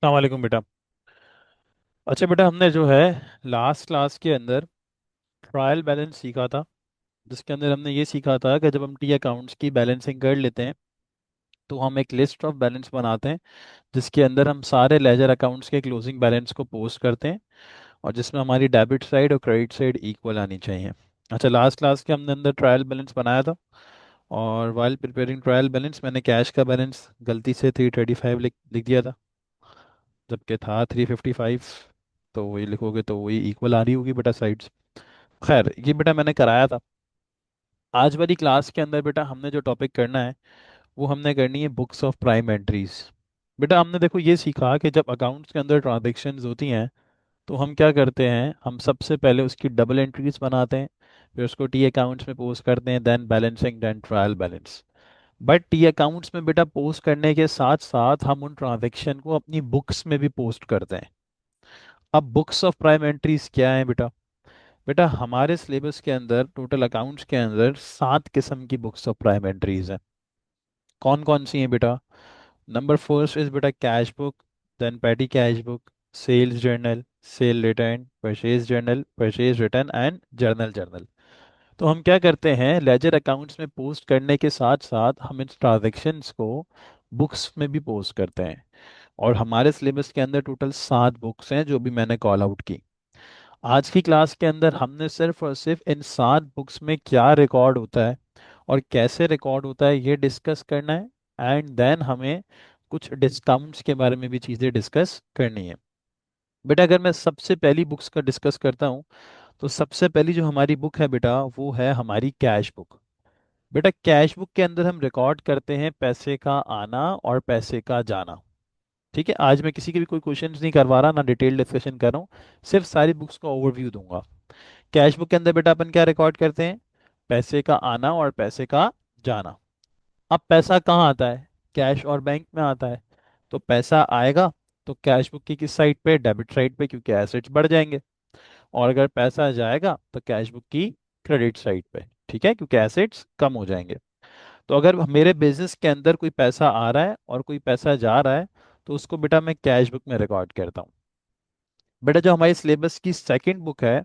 अस्सलाम वालेकुम बेटा। अच्छा बेटा, हमने जो है लास्ट क्लास के अंदर ट्रायल बैलेंस सीखा था, जिसके अंदर हमने ये सीखा था कि जब हम टी अकाउंट्स की बैलेंसिंग कर लेते हैं तो हम एक लिस्ट ऑफ बैलेंस बनाते हैं, जिसके अंदर हम सारे लेजर अकाउंट्स के क्लोजिंग बैलेंस को पोस्ट करते हैं और जिसमें हमारी डेबिट साइड और क्रेडिट साइड इक्वल आनी चाहिए। अच्छा, लास्ट क्लास के हमने अंदर ट्रायल बैलेंस बनाया था और वाइल प्रिपेयरिंग ट्रायल बैलेंस मैंने कैश का बैलेंस गलती से 335 लिख लिख दिया था, जबकि था 355। तो वही लिखोगे तो वही इक्वल आ रही होगी बेटा साइड्स। खैर, ये बेटा मैंने कराया था। आज वाली क्लास के अंदर बेटा हमने जो टॉपिक करना है वो हमने करनी है बुक्स ऑफ प्राइम एंट्रीज। बेटा हमने देखो ये सीखा कि जब अकाउंट्स के अंदर ट्रांजेक्शन्स होती हैं तो हम क्या करते हैं, हम सबसे पहले उसकी डबल एंट्रीज बनाते हैं, फिर उसको टी अकाउंट्स में पोस्ट करते हैं, then balancing, then trial balance. But T accounts में बेटा पोस्ट करने के साथ साथ हम उन ट्रांजेक्शन को अपनी बुक्स में भी पोस्ट करते हैं। अब बुक्स ऑफ प्राइम एंट्रीज क्या है बेटा? बेटा हमारे सिलेबस के अंदर टोटल अकाउंट्स के अंदर 7 किस्म की बुक्स ऑफ प्राइम एंट्रीज हैं। कौन कौन सी हैं बेटा? नंबर फर्स्ट इज बेटा cash book, then petty cash book, sales journal, sale return, purchase journal, purchase return and journal journal. तो हम क्या करते हैं, लेजर अकाउंट्स में पोस्ट करने के साथ साथ हम इन ट्रांजेक्शन्स को बुक्स में भी पोस्ट करते हैं। और हमारे सिलेबस के अंदर टोटल 7 बुक्स हैं जो भी मैंने कॉल आउट की। आज की क्लास के अंदर हमने सिर्फ और सिर्फ इन 7 बुक्स में क्या रिकॉर्ड होता है और कैसे रिकॉर्ड होता है ये डिस्कस करना है, एंड देन हमें कुछ डिस्काउंट्स के बारे में भी चीज़ें डिस्कस करनी है। बेटा अगर मैं सबसे पहली बुक्स का डिस्कस करता हूँ तो सबसे पहली जो हमारी बुक है बेटा वो है हमारी कैश बुक। बेटा कैश बुक के अंदर हम रिकॉर्ड करते हैं पैसे का आना और पैसे का जाना। ठीक है, आज मैं किसी के भी कोई क्वेश्चंस नहीं करवा रहा, ना डिटेल डिस्कशन कर रहा हूँ, सिर्फ सारी बुक्स का ओवरव्यू दूंगा। कैश बुक के अंदर बेटा अपन क्या रिकॉर्ड करते हैं? पैसे का आना और पैसे का जाना। अब पैसा कहाँ आता है? कैश और बैंक में आता है। तो पैसा आएगा तो कैश बुक की किस साइड पे? डेबिट साइड पे, क्योंकि एसेट्स बढ़ जाएंगे। और अगर पैसा जाएगा तो कैश बुक की क्रेडिट साइड पे, ठीक है, क्योंकि एसेट्स कम हो जाएंगे। तो अगर मेरे बिजनेस के अंदर कोई पैसा आ रहा है और कोई पैसा जा रहा है तो उसको बेटा मैं कैश बुक में रिकॉर्ड करता हूँ। बेटा जो हमारी सिलेबस की सेकंड बुक है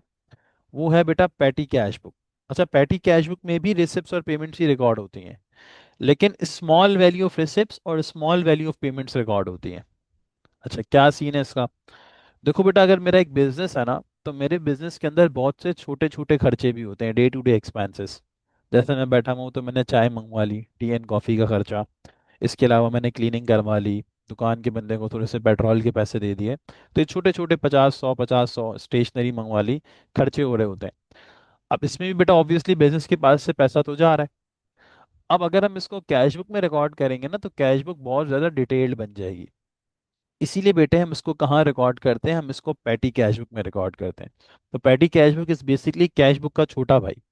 वो है बेटा पैटी कैश बुक। अच्छा, पैटी कैश बुक में भी रिसिप्ट्स और पेमेंट्स ही रिकॉर्ड होती हैं, लेकिन स्मॉल वैल्यू ऑफ रिसिप्ट्स और small value of payments record होती हैं। अच्छा, क्या सीन है इसका? देखो बेटा, अगर मेरा एक बिजनेस है ना, तो मेरे बिजनेस के अंदर बहुत से छोटे छोटे खर्चे भी होते हैं, डे टू डे एक्सपेंसेस। जैसे मैं बैठा हूँ तो मैंने चाय मंगवा ली, टी एंड कॉफ़ी का खर्चा। इसके अलावा मैंने क्लीनिंग करवा ली, दुकान के बंदे को थोड़े से पेट्रोल के पैसे दे दिए। तो ये छोटे छोटे 50 100 50 100 स्टेशनरी मंगवा ली, खर्चे हो रहे होते हैं। अब इसमें भी बेटा ऑब्वियसली बिजनेस के पास से पैसा तो जा रहा है। अब अगर हम इसको कैश बुक में रिकॉर्ड करेंगे ना तो कैश बुक बहुत ज़्यादा डिटेल्ड बन जाएगी। इसीलिए बेटे हम इसको कहाँ रिकॉर्ड करते हैं? हम इसको पैटी कैश बुक में रिकॉर्ड करते हैं। तो petty cash book is basically cash book का छोटा भाई,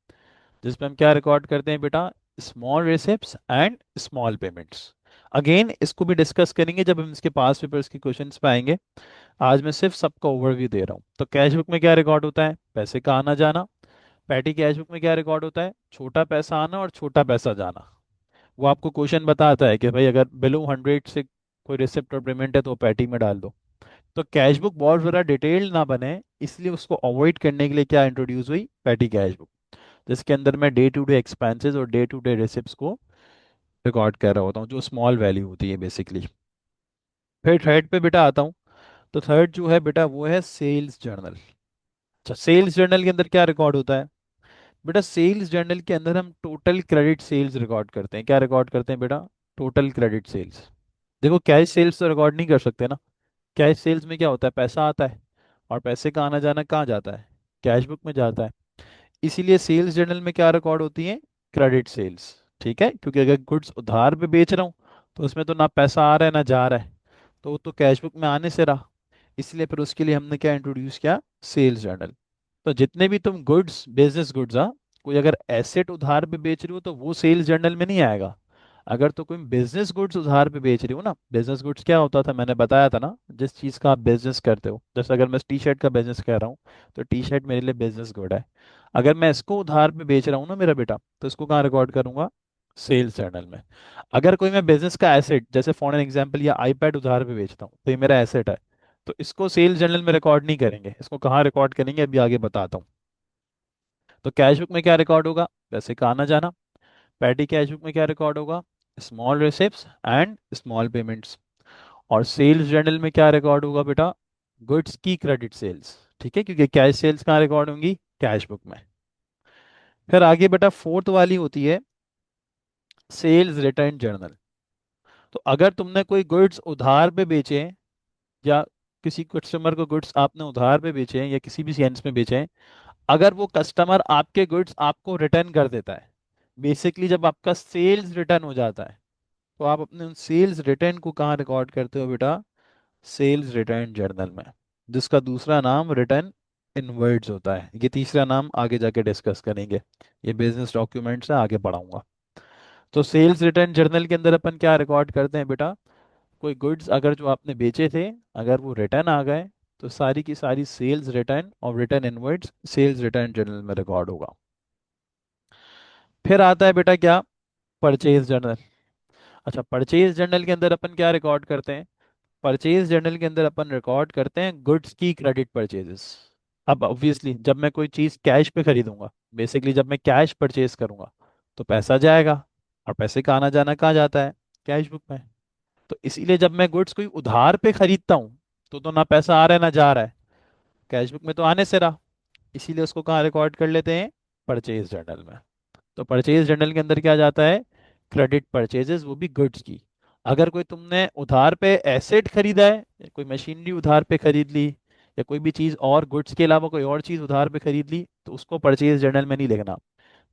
जिसमें हम क्या रिकॉर्ड करते हैं बेटा? Small receipts and small payments. Again इसको भी डिस्कस करेंगे जब हम इसके पास पेपर्स के क्वेश्चंस पे आएंगे। आज मैं सिर्फ सबका ओवरव्यू दे रहा हूँ। तो कैश बुक में क्या रिकॉर्ड होता है? पैसे का आना जाना। पैटी कैश बुक में क्या रिकॉर्ड होता है? छोटा पैसा आना और छोटा पैसा जाना। वो आपको क्वेश्चन बताता है कि भाई अगर बिलो 100 से कोई रिसिप्ट और पेमेंट है तो पैटी में डाल दो। तो कैश बुक बहुत ज़्यादा डिटेल ना बने, इसलिए उसको अवॉइड करने के लिए क्या इंट्रोड्यूस हुई? पैटी कैश बुक, जिसके अंदर मैं डे टू डे एक्सपेंसेस और डे टू डे रिसिप्ट्स को रिकॉर्ड कर रहा होता हूँ, जो स्मॉल वैल्यू होती है बेसिकली। फिर थर्ड पे बेटा आता हूँ। तो थर्ड जो है बेटा वो है सेल्स जर्नल। अच्छा, सेल्स जर्नल के अंदर क्या रिकॉर्ड होता है? बेटा सेल्स जर्नल के अंदर हम टोटल क्रेडिट सेल्स रिकॉर्ड करते हैं। क्या रिकॉर्ड करते हैं बेटा? Total credit sales. देखो कैश सेल्स तो रिकॉर्ड नहीं कर सकते ना। कैश सेल्स में क्या होता है? पैसा आता है और पैसे का आना जाना कहाँ जाता है? कैश बुक में जाता है। इसीलिए सेल्स जर्नल में क्या रिकॉर्ड होती है? Credit sales. ठीक है, क्योंकि अगर गुड्स उधार पे बेच रहा हूँ तो उसमें तो ना पैसा आ रहा है ना जा रहा है, तो वो तो कैश बुक में आने से रहा। इसलिए फिर उसके लिए हमने क्या इंट्रोड्यूस किया? Sales journal. तो जितने भी तुम गुड्स, बिजनेस गुड्स, हाँ, कोई अगर एसेट उधार पे बेच रही हो तो वो सेल्स जर्नल में नहीं आएगा। अगर तो कोई बिजनेस गुड्स उधार पे बेच रही हो ना, बिजनेस गुड्स क्या होता था मैंने बताया था ना, जिस चीज़ का आप बिजनेस करते हो। जैसे अगर मैं टी शर्ट का बिजनेस कर रहा हूँ तो टी शर्ट मेरे लिए बिजनेस गुड है। अगर मैं इसको उधार पे बेच रहा हूँ ना मेरा बेटा, तो इसको कहाँ रिकॉर्ड करूंगा? सेल्स जर्नल में। अगर कोई मैं बिजनेस का एसेट, जैसे फॉर एन एग्जांपल या आईपैड उधार पे बेचता हूँ, तो ये मेरा एसेट है, तो इसको सेल्स जर्नल में रिकॉर्ड नहीं करेंगे। इसको कहाँ रिकॉर्ड करेंगे अभी आगे बताता हूँ। तो कैश बुक में क्या रिकॉर्ड होगा? पैसे का आना जाना। पैटी कैश बुक में क्या रिकॉर्ड होगा? Small receipts and small payments. और सेल्स जर्नल में क्या रिकॉर्ड होगा बेटा? गुड्स की क्रेडिट सेल्स। ठीक है, क्योंकि कैश सेल्स कहाँ रिकॉर्ड होंगी? कैश बुक में। फिर आगे बेटा फोर्थ वाली होती है सेल्स रिटर्न जर्नल। तो अगर तुमने कोई गुड्स उधार पे बेचे हैं, या किसी कस्टमर को गुड्स आपने उधार पे बेचे हैं या किसी भी सेंस में बेचे हैं, अगर वो कस्टमर आपके गुड्स आपको रिटर्न कर देता है, बेसिकली जब आपका सेल्स रिटर्न हो जाता है, तो आप अपने उन सेल्स रिटर्न को कहाँ रिकॉर्ड करते हो बेटा? सेल्स रिटर्न जर्नल में, जिसका दूसरा नाम रिटर्न इनवर्ड्स होता है। ये तीसरा नाम आगे जाके डिस्कस करेंगे, ये बिजनेस डॉक्यूमेंट्स है, आगे पढ़ाऊंगा। तो सेल्स रिटर्न जर्नल के अंदर अपन क्या रिकॉर्ड करते हैं बेटा? कोई गुड्स अगर जो आपने बेचे थे, अगर वो रिटर्न आ गए, तो सारी की सारी सेल्स रिटर्न और return inwards sales return journal में रिकॉर्ड होगा। फिर आता है बेटा क्या? Purchase journal. अच्छा, परचेज जर्नल के अंदर अपन क्या रिकॉर्ड करते हैं? परचेज जर्नल के अंदर अपन रिकॉर्ड करते हैं गुड्स की क्रेडिट परचेजेस। अब ऑब्वियसली जब मैं कोई चीज़ कैश पे खरीदूंगा, बेसिकली जब मैं कैश परचेज करूंगा, तो पैसा जाएगा, और पैसे का आना जाना कहाँ जाता है? कैश बुक में। तो इसीलिए जब मैं गुड्स कोई उधार पे खरीदता हूँ, तो ना पैसा आ रहा है ना जा रहा है, कैश बुक में तो आने से रहा, इसीलिए उसको कहाँ रिकॉर्ड कर लेते हैं? परचेज जर्नल में। तो परचेज जर्नल के अंदर क्या जाता है? क्रेडिट परचेजेस, वो भी गुड्स की। अगर कोई तुमने उधार पे एसेट खरीदा है, या कोई मशीनरी उधार पे खरीद ली, या कोई भी चीज़ और गुड्स के अलावा कोई और चीज़ उधार पे खरीद ली, तो उसको परचेज जर्नल में नहीं लिखना।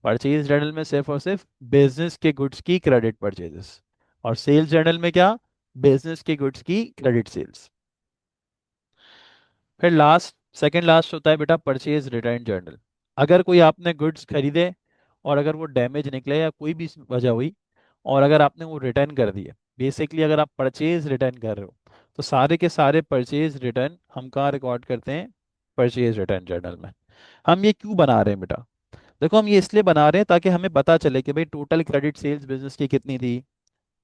परचेज जर्नल में सिर्फ और सिर्फ बिजनेस के गुड्स की क्रेडिट परचेजेस। और सेल्स जर्नल में क्या? बिजनेस के गुड्स की क्रेडिट सेल्स। फिर लास्ट, सेकंड लास्ट होता है बेटा परचेज रिटर्न जर्नल। अगर कोई आपने गुड्स खरीदे, और अगर वो डैमेज निकले या कोई भी वजह हुई, और अगर आपने वो रिटर्न कर दिए, बेसिकली अगर आप परचेज रिटर्न कर रहे हो, तो सारे के सारे परचेज रिटर्न हम कहाँ रिकॉर्ड करते हैं? परचेज रिटर्न जर्नल में। हम ये क्यों बना रहे हैं बेटा? देखो, हम ये इसलिए बना रहे हैं ताकि हमें पता चले कि भाई टोटल क्रेडिट सेल्स बिजनेस की कितनी थी,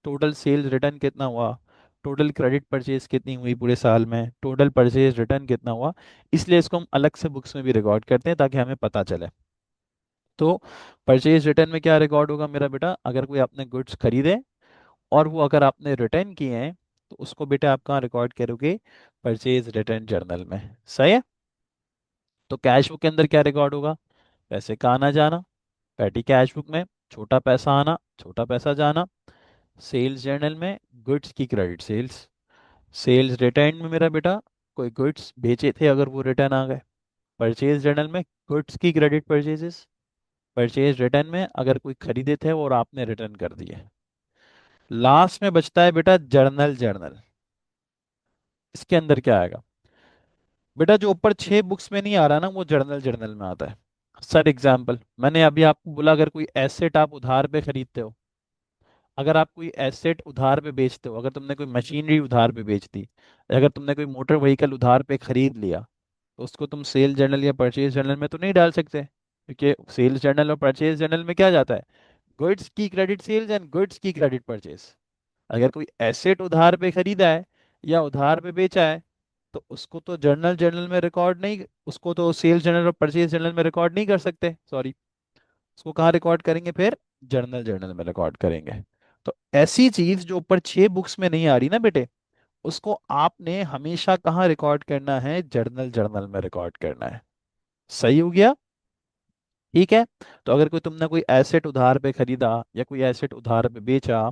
टोटल सेल्स रिटर्न कितना हुआ, टोटल क्रेडिट परचेज कितनी हुई पूरे साल में, टोटल परचेज रिटर्न कितना हुआ। इसलिए इसको हम अलग से बुक्स में भी रिकॉर्ड करते हैं ताकि हमें पता चले। तो परचेज रिटर्न में क्या रिकॉर्ड होगा मेरा बेटा? अगर कोई आपने गुड्स खरीदे, और वो अगर आपने रिटर्न किए हैं, तो उसको बेटा आप कहाँ रिकॉर्ड करोगे? परचेज रिटर्न जर्नल में। सही है। तो कैश बुक के अंदर क्या रिकॉर्ड होगा? पैसे का आना जाना। पैटी कैश बुक में छोटा पैसा आना छोटा पैसा जाना। सेल्स जर्नल में गुड्स की क्रेडिट सेल्स। सेल्स रिटर्न में मेरा बेटा कोई गुड्स बेचे थे, अगर वो रिटर्न आ गए। परचेज जर्नल में गुड्स की क्रेडिट परचेजेस। परचेज रिटर्न में अगर कोई खरीदे थे और आपने रिटर्न कर दिए। लास्ट में बचता है बेटा जर्नल जर्नल। इसके अंदर क्या आएगा? बेटा जो ऊपर 6 बुक्स में नहीं आ रहा ना, वो जर्नल जर्नल में आता है। सर एग्जाम्पल मैंने अभी आपको बोला, अगर कोई एसेट आप उधार पे खरीदते हो, अगर आप कोई एसेट उधार पे बेचते हो, अगर तुमने कोई मशीनरी उधार पे बेच दी, अगर तुमने कोई मोटर व्हीकल उधार पे खरीद लिया, तो उसको तुम सेल जर्नल या परचेज जर्नल में तो नहीं डाल सकते, क्योंकि सेल्स जर्नल और परचेज जर्नल में क्या जाता है? गुड्स की क्रेडिट सेल्स एंड गुड्स की क्रेडिट परचेज। अगर कोई एसेट उधार पे खरीदा है या उधार पे बेचा है, तो उसको तो जर्नल जर्नल में रिकॉर्ड नहीं, उसको तो सेल्स जर्नल और परचेज जर्नल में रिकॉर्ड नहीं कर सकते, सॉरी। उसको कहाँ रिकॉर्ड करेंगे फिर? जर्नल जर्नल में रिकॉर्ड करेंगे। तो ऐसी चीज जो ऊपर 6 बुक्स में नहीं आ रही ना बेटे, उसको आपने हमेशा कहाँ रिकॉर्ड करना है? जर्नल जर्नल में रिकॉर्ड करना है। सही हो गया? ठीक है। तो अगर कोई तुमने कोई एसेट उधार पे खरीदा, या कोई एसेट उधार पे बेचा,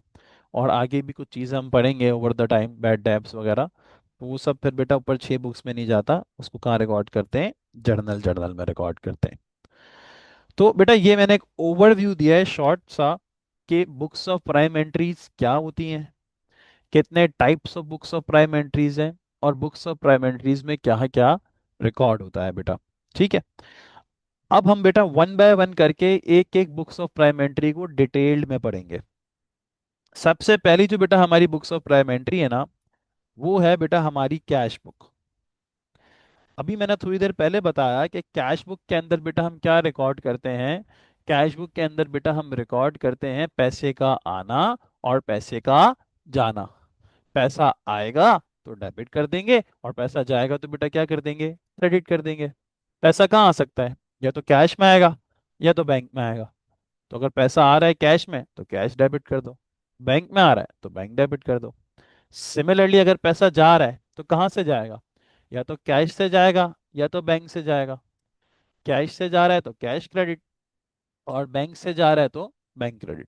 और आगे भी कुछ चीज़ें हम पढ़ेंगे over the time, bad debts वगैरह, तो वो सब फिर बेटा ऊपर 6 बुक्स में नहीं जाता, उसको कहाँ रिकॉर्ड करते हैं? जर्नल जर्नल में रिकॉर्ड करते हैं। तो बेटा ये मैंने एक ओवरव्यू दिया है शॉर्ट सा, कि बुक्स ऑफ प्राइम एंट्रीज क्या होती हैं, कितने types of books of prime entries हैं, और बुक्स ऑफ प्राइम एंट्रीज में क्या क्या रिकॉर्ड होता है बेटा। ठीक है। अब हम बेटा वन बाय वन करके एक एक बुक्स ऑफ प्राइम एंट्री को डिटेल्ड में पढ़ेंगे। सबसे पहली जो बेटा हमारी बुक्स ऑफ प्राइम एंट्री है ना, वो है बेटा हमारी कैश बुक। अभी मैंने थोड़ी देर पहले बताया कि कैश बुक के अंदर बेटा हम क्या रिकॉर्ड करते हैं? कैश बुक के अंदर बेटा हम रिकॉर्ड करते हैं पैसे का आना और पैसे का जाना। पैसा आएगा तो डेबिट कर देंगे, और पैसा जाएगा तो बेटा क्या कर देंगे, क्रेडिट कर देंगे। पैसा कहाँ आ सकता है, या तो कैश में आएगा या तो बैंक में आएगा। तो अगर पैसा आ रहा है कैश में तो कैश डेबिट कर दो, बैंक में आ रहा है तो बैंक डेबिट कर दो। सिमिलरली अगर पैसा जा रहा है तो कहाँ से जाएगा, या तो कैश से जाएगा या तो बैंक से जाएगा। कैश से जा रहा है तो कैश क्रेडिट, और बैंक से जा रहा है तो बैंक क्रेडिट।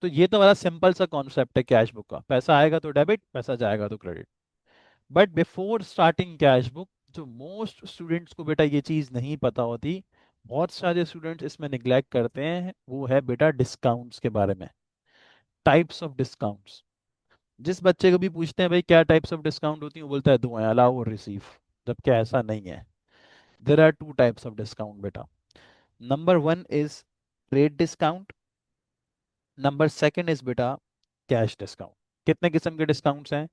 तो ये तो बड़ा सिंपल सा कॉन्सेप्ट है कैश बुक का, पैसा आएगा तो डेबिट, पैसा जाएगा तो credit. But before starting cash book, जो मोस्ट स्टूडेंट्स को बेटा ये चीज़ नहीं पता होती, बहुत सारे स्टूडेंट्स इसमें निग्लेक्ट करते हैं, वो है बेटा डिस्काउंट्स के बारे में। Types of discounts. जिस बच्चे को भी पूछते हैं भाई क्या टाइप्स ऑफ डिस्काउंट होती है, वो बोलता है दो हैं, अलाउ और रिसीव। जबकि ऐसा नहीं है। There are two types of discount बेटा। Number one is trade discount. Number second is बेटा कैश डिस्काउंट। कितने किस्म के डिस्काउंट्स हैं,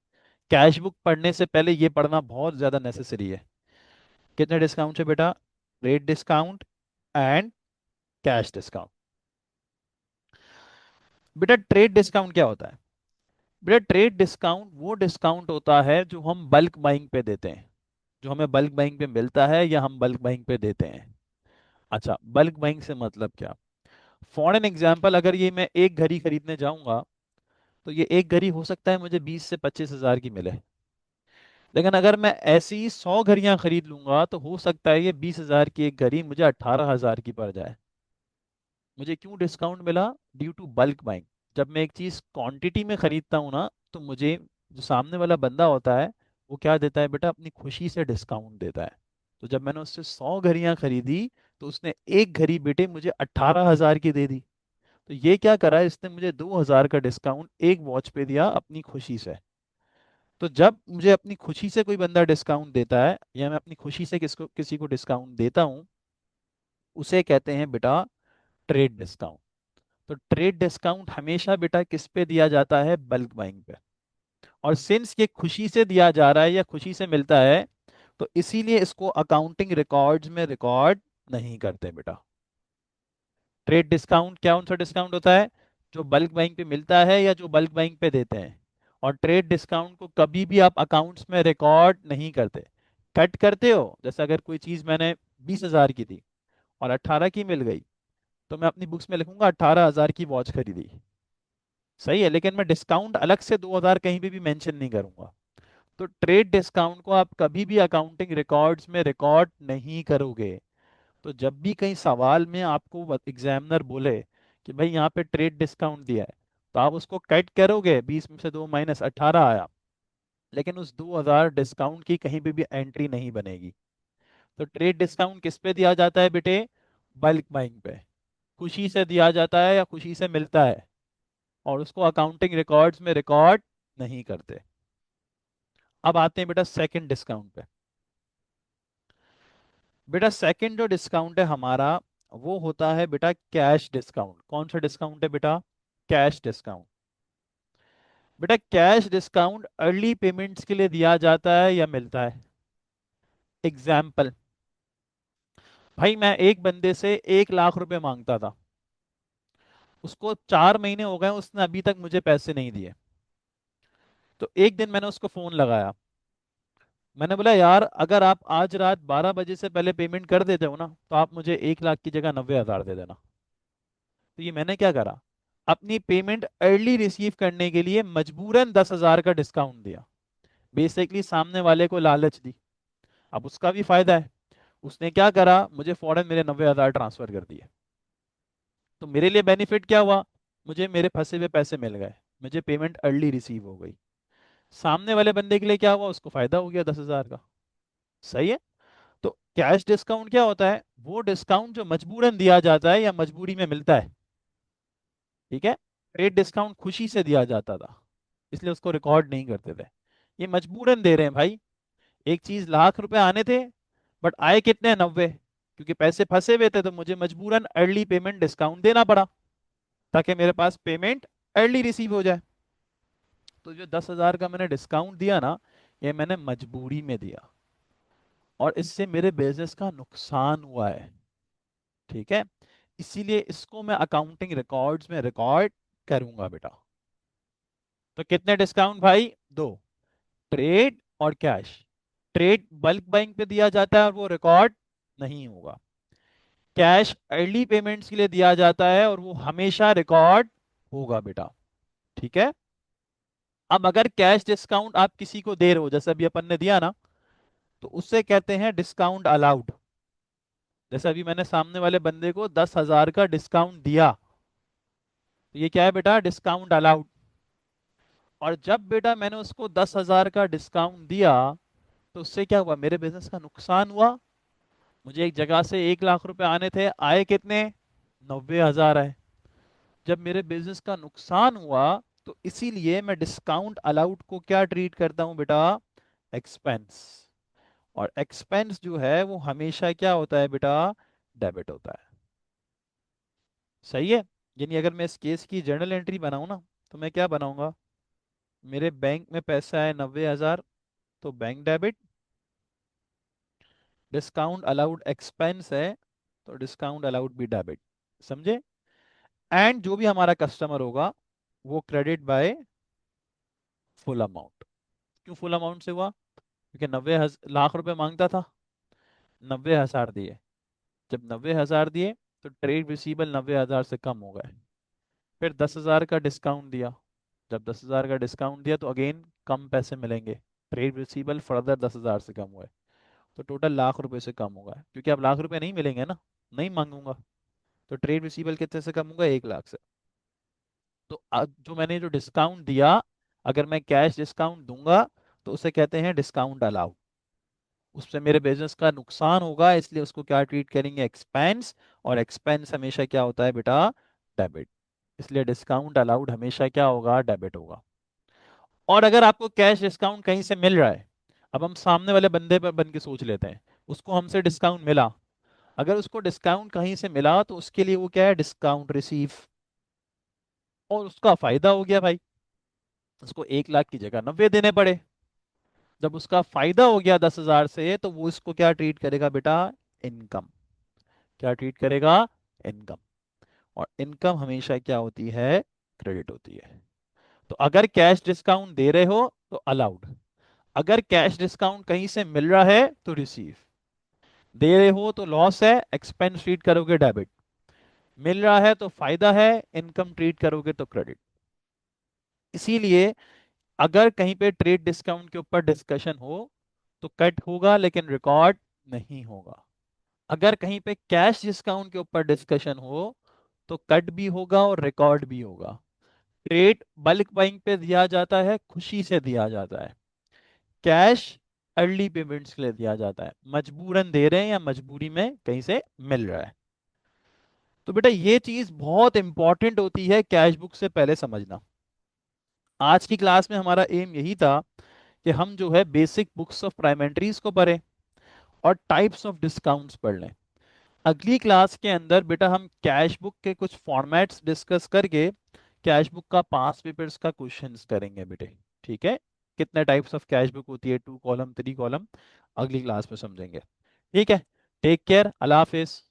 कैश बुक पढ़ने से पहले ये पढ़ना बहुत ज़्यादा नेसेसरी है। कितने डिस्काउंट है बेटा, trade discount and cash discount. बेटा ट्रेड डिस्काउंट क्या होता है, बेटा ट्रेड डिस्काउंट वो डिस्काउंट होता है जो हम बल्क बाइंग पे देते हैं, जो हमें बल्क बाइंग पे मिलता है या हम बल्क बाइंग पे देते हैं। अच्छा, बल्क बाइंग से मतलब क्या, फॉर एन एग्जाम्पल अगर ये मैं एक घड़ी खरीदने जाऊंगा, तो ये एक घड़ी हो सकता है मुझे 20 से 25 हज़ार की मिले। लेकिन अगर मैं ऐसी 100 घड़ियां खरीद लूंगा तो हो सकता है ये 20 हज़ार की एक घड़ी मुझे 18 हज़ार की पड़ जाए। मुझे क्यों डिस्काउंट मिला, ड्यू टू बल्क बाइंग। जब मैं एक चीज़ क्वांटिटी में खरीदता हूँ ना, तो मुझे जो सामने वाला बंदा होता है वो क्या देता है बेटा, अपनी खुशी से डिस्काउंट देता है। तो जब मैंने उससे 100 घड़ियां खरीदी, तो उसने एक घड़ी बेटे मुझे 18 हज़ार की दे दी। तो ये क्या करा, इसने मुझे 2 हज़ार का डिस्काउंट एक वॉच पे दिया अपनी खुशी से। तो जब मुझे अपनी खुशी से कोई बंदा डिस्काउंट देता है, या मैं अपनी खुशी से किसी को डिस्काउंट देता हूँ, उसे कहते हैं बेटा ट्रेड डिस्काउंट। तो ट्रेड डिस्काउंट हमेशा बेटा किस पे दिया जाता है, बल्क बाइंग पे। और सिंस ये खुशी से दिया जा रहा है या खुशी से मिलता है, तो इसीलिए इसको अकाउंटिंग रिकॉर्ड्स में रिकॉर्ड नहीं करते बेटा। ट्रेड डिस्काउंट क्या उनसा डिस्काउंट होता है, जो बल्क बाइंग पे मिलता है या जो बल्क बाइंग पे देते हैं। और ट्रेड डिस्काउंट को कभी भी आप अकाउंट्स में रिकॉर्ड नहीं करते। कट करते हो, जैसे अगर कोई चीज़ मैंने 20 हज़ार की थी और 18 की मिल गई, तो मैं अपनी बुक्स में लिखूंगा 18 हज़ार की वॉच खरीदी। सही है, लेकिन मैं डिस्काउंट अलग से 2 हज़ार कहीं भी मेंशन नहीं करूंगा। तो ट्रेड डिस्काउंट को आप कभी भी अकाउंटिंग रिकॉर्ड्स में रिकॉर्ड नहीं करोगे। तो जब भी कहीं सवाल में आपको एग्जामिनर बोले कि भाई यहाँ पे ट्रेड डिस्काउंट दिया है, तो आप उसको कट करोगे, 20 में से 2 माइनस 18 आया, लेकिन उस 2 हज़ार डिस्काउंट की कहीं पे भी एंट्री नहीं बनेगी। तो ट्रेड डिस्काउंट किस पे दिया जाता है बेटे, बल्क बाइंग पे। खुशी से दिया जाता है या खुशी से मिलता है, और उसको अकाउंटिंग रिकॉर्ड्स में रिकॉर्ड नहीं करते। अब आते हैं बेटा सेकंड डिस्काउंट पे। बेटा सेकंड जो डिस्काउंट है हमारा, वो होता है बेटा कैश डिस्काउंट। कौन सा डिस्काउंट है बेटा, कैश डिस्काउंट। बेटा कैश डिस्काउंट अर्ली पेमेंट्स के लिए दिया जाता है या मिलता है। एग्जाम्पल, भाई मैं एक बंदे से 1 लाख रुपए मांगता था, उसको 4 महीने हो गए, उसने अभी तक मुझे पैसे नहीं दिए। तो एक दिन मैंने उसको फोन लगाया, मैंने बोला यार अगर आप आज रात 12 बजे से पहले पेमेंट कर देते हो ना, तो आप मुझे 1 लाख की जगह 90 हज़ार दे देना। तो ये मैंने क्या करा, अपनी पेमेंट अर्ली रिसीव करने के लिए मजबूरन 10 हज़ार का डिस्काउंट दिया। बेसिकली सामने वाले को लालच दी। अब उसका भी फायदा है, उसने क्या करा, मुझे फौरन मेरे 90 हज़ार ट्रांसफर कर दिए। तो मेरे लिए बेनिफिट क्या हुआ, मुझे मेरे फंसे हुए पैसे मिल गए, मुझे पेमेंट अर्ली रिसीव हो गई। सामने वाले बंदे के लिए क्या हुआ, उसको फायदा हो गया 10 हज़ार का। सही है। तो कैश डिस्काउंट क्या होता है, वो डिस्काउंट जो मजबूरन दिया जाता है या मजबूरी में मिलता है। ठीक है। ट्रेड डिस्काउंट खुशी से दिया जाता था, इसलिए उसको रिकॉर्ड नहीं करते थे। ये मजबूरन दे रहे हैं भाई, एक चीज 1 लाख रुपए आने थे, बट आए कितने, 90। क्योंकि पैसे फंसे हुए थे तो मुझे मजबूरन अर्ली पेमेंट डिस्काउंट देना पड़ा, ताकि मेरे पास पेमेंट अर्ली रिसीव हो जाए। तो जो 10 हज़ार का मैंने डिस्काउंट दिया ना, ये मैंने मजबूरी में दिया, और इससे मेरे बिजनेस का नुकसान हुआ है। ठीक है। इसीलिए इसको मैं अकाउंटिंग रिकॉर्ड्स में रिकॉर्ड करूंगा बेटा। तो कितने डिस्काउंट भाई? दो, ट्रेड और कैश। ट्रेड बल्क बाइंग पे दिया जाता है और वो रिकॉर्ड नहीं होगा। कैश अर्ली पेमेंट्स के लिए दिया जाता है और वो हमेशा रिकॉर्ड होगा बेटा। ठीक है। अब अगर कैश डिस्काउंट आप किसी को दे रहे हो, जैसे अभी अपन ने दिया ना, तो उससे कहते हैं डिस्काउंट अलाउड। जैसे अभी मैंने सामने वाले बंदे को 10,000 का डिस्काउंट दिया, तो ये क्या है बेटा? Discount allowed. और जब बेटा मैंने उसको 10,000 का डिस्काउंट दिया, तो उससे क्या हुआ? मेरे बिजनेस का नुकसान हुआ। मुझे एक जगह से 1 लाख रुपए आने थे, आए कितने? 90,000 आए। जब मेरे बिजनेस का नुकसान हुआ, तो इसीलिए मैं डिस्काउंट अलाउड को क्या ट्रीट करता हूं बेटा? एक्सपेंस। और एक्सपेंस जो है वो हमेशा क्या होता है बेटा? डेबिट होता है। सही है। यानी अगर मैं इस केस की जर्नल एंट्री बनाऊं ना, तो मैं क्या बनाऊंगा? मेरे बैंक में पैसा है 90,000, तो bank debit. Discount allowed expense है, तो डिस्काउंट अलाउड भी डेबिट। समझे? एंड जो भी हमारा कस्टमर होगा, वो क्रेडिट बाय फुल अमाउंट। क्यों फुल अमाउंट से हुआ? क्योंकि 90 लाख रुपए मांगता था, 90,000 दिए। जब 90,000 दिए, तो ट्रेड रिसीबल 90,000 से कम हो गए। फिर 10,000 का डिस्काउंट दिया। जब 10,000 का डिस्काउंट दिया, तो अगेन कम पैसे मिलेंगे। ट्रेड रिसीबल फर्दर 10,000 से कम हुए, तो टोटल लाख रुपए से कम होगा। क्योंकि अब लाख रुपए नहीं मिलेंगे ना, नहीं मांगूंगा। तो ट्रेड रिसीबल कितने से कम होगा? 1 लाख से। तो जो मैंने जो डिस्काउंट दिया, अगर मैं कैश डिस्काउंट दूंगा, तो उसे कहते हैं डिस्काउंट अलाउ। उससे मेरे बिजनेस का नुकसान होगा, इसलिए उसको क्या ट्रीट करेंगे? एक्सपेंस। और एक्सपेंस हमेशा क्या होता है बेटा? डेबिट। इसलिए डिस्काउंट अलाउड हमेशा क्या होगा? डेबिट होगा। और अगर आपको कैश डिस्काउंट कहीं से मिल रहा है, अब हम सामने वाले बंदे पर बन के सोच लेते हैं, उसको हमसे डिस्काउंट मिला। अगर उसको डिस्काउंट कहीं से मिला, तो उसके लिए वो क्या है? Discount receive. और उसका फायदा हो गया भाई, उसको 1 लाख की जगह 90 देने पड़े। जब उसका फायदा हो गया 10,000 से, तो वो इसको क्या ट्रीट करेगा बेटा? इनकम। क्या ट्रीट करेगा? इनकम। और इनकम हमेशा क्या होती है? क्रेडिट होती है। तो अगर कैश डिस्काउंट दे रहे हो, तो अलाउड। अगर कैश डिस्काउंट कहीं से मिल रहा है, तो रिसीव। दे रहे हो तो लॉस है, एक्सपेंस ट्रीट करोगे डेबिट। मिल रहा है तो फायदा है, इनकम ट्रीट करोगे तो क्रेडिट। इसीलिए अगर कहीं पे ट्रेड डिस्काउंट के ऊपर डिस्कशन हो, तो कट होगा लेकिन रिकॉर्ड नहीं होगा। अगर कहीं पे कैश डिस्काउंट के ऊपर डिस्कशन हो, तो कट भी होगा और रिकॉर्ड भी होगा। ट्रेड बल्क बाइंग पे दिया जाता है, खुशी से दिया जाता है। कैश अर्ली पेमेंट्स के लिए दिया जाता है, मजबूरन दे रहे हैं या मजबूरी में कहीं से मिल रहा है। तो बेटा ये चीज बहुत इंपॉर्टेंट होती है कैश बुक से पहले समझना। आज की क्लास में हमारा एम यही था कि हम जो है बेसिक बुक्स ऑफ प्राइमेंट्रीज को पढ़ें और टाइप्स ऑफ डिस्काउंट्स पढ़ लें। अगली क्लास के अंदर बेटा हम कैश बुक के कुछ फॉर्मेट्स डिस्कस करके कैश बुक का पास पेपर्स का क्वेश्चंस करेंगे बेटे। ठीक है। कितने टाइप्स ऑफ कैश बुक होती है? 2 कॉलम, 3 कॉलम। अगली क्लास में समझेंगे। ठीक है। टेक केयर, अल्लाह हाफिज।